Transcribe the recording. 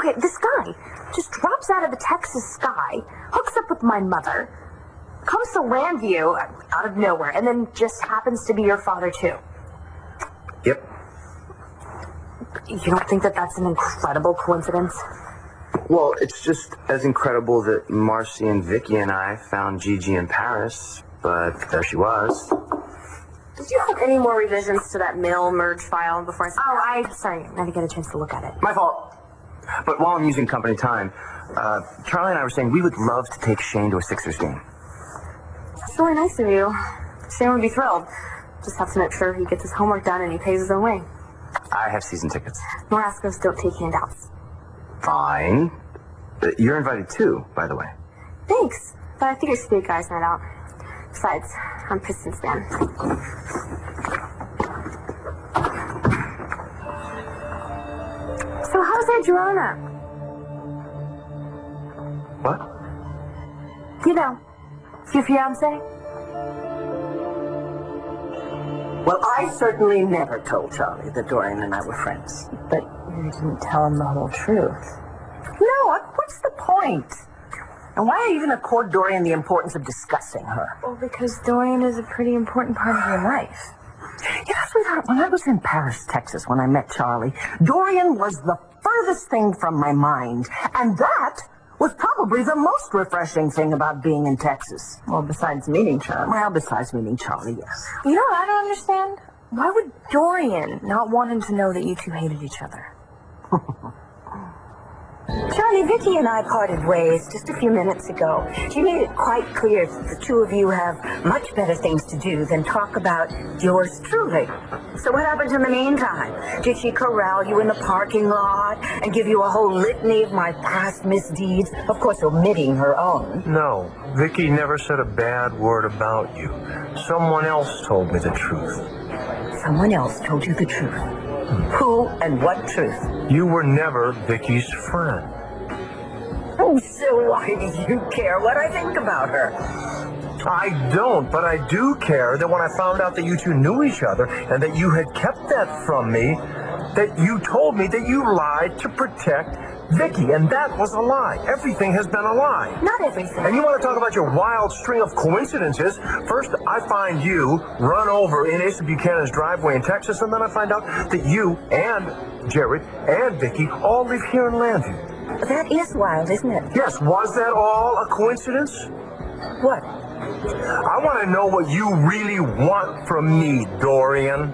Okay, this guy just drops out of the Texas sky, hooks up with my mother, comes to Landview out of nowhere, and then just happens to be your father, too. Yep. You don't think that that's an incredible coincidence? Well, it's just as incredible that Marcy and Vicky and I found Gigi in Paris, but there she was. Did you have any more revisions to that mail merge file before I... Oh, I'm sorry. I didn't get a chance to look at it. My fault. But while I'm using company time, Charlie and I were saying we would love to take Shane to a Sixers game. That's really nice of you. Shane would be thrilled. Just have to make sure he gets his homework done and he pays his own way. I have season tickets. Morascos don't take handouts. Fine. You're invited too, by the way. Thanks. But I think it should be a guy's night out. Besides, I'm Pistons fan. So how's Adriana? What? You know, your fiancé? Well, I certainly never told Charlie that Dorian and I were friends. But you didn't tell him the whole truth. No, what's the point? And why even accord Dorian the importance of discussing her? Well, because Dorian is a pretty important part of your life. You know, sweetheart, when I was in Paris, Texas, when I met Charlie, Dorian was the furthest thing from my mind. And that was probably the most refreshing thing about being in Texas. Well, besides meeting Charlie. Well, besides meeting Charlie, yes. You know what I don't understand? Why would Dorian not want him to know that you two hated each other? Charlie, Vicky and I parted ways just a few minutes ago. She made it quite clear that the two of you have much better things to do than talk about yours truly. So what happened in the meantime? Did she corral you in the parking lot and give you a whole litany of my past misdeeds, of course omitting her own? No, Vicky never said a bad word about you. Someone else told me the truth. Someone else told you the truth. Who and what truth? You were never Vicky's friend. Oh, so why do you care what I think about her? I don't, but I do care that when I found out that you two knew each other and that you had kept that from me, that you told me that you lied to protect Vicky, and that was a lie. Everything has been a lie. Not everything. And you want to talk about your wild string of coincidences? First, I find you run over in Asa Buchanan's driveway in Texas, and then I find out that you and Jared and Vicky all live here in Landview. That is wild, isn't it? Yes, was that all a coincidence? What? I want to know what you really want from me, Dorian.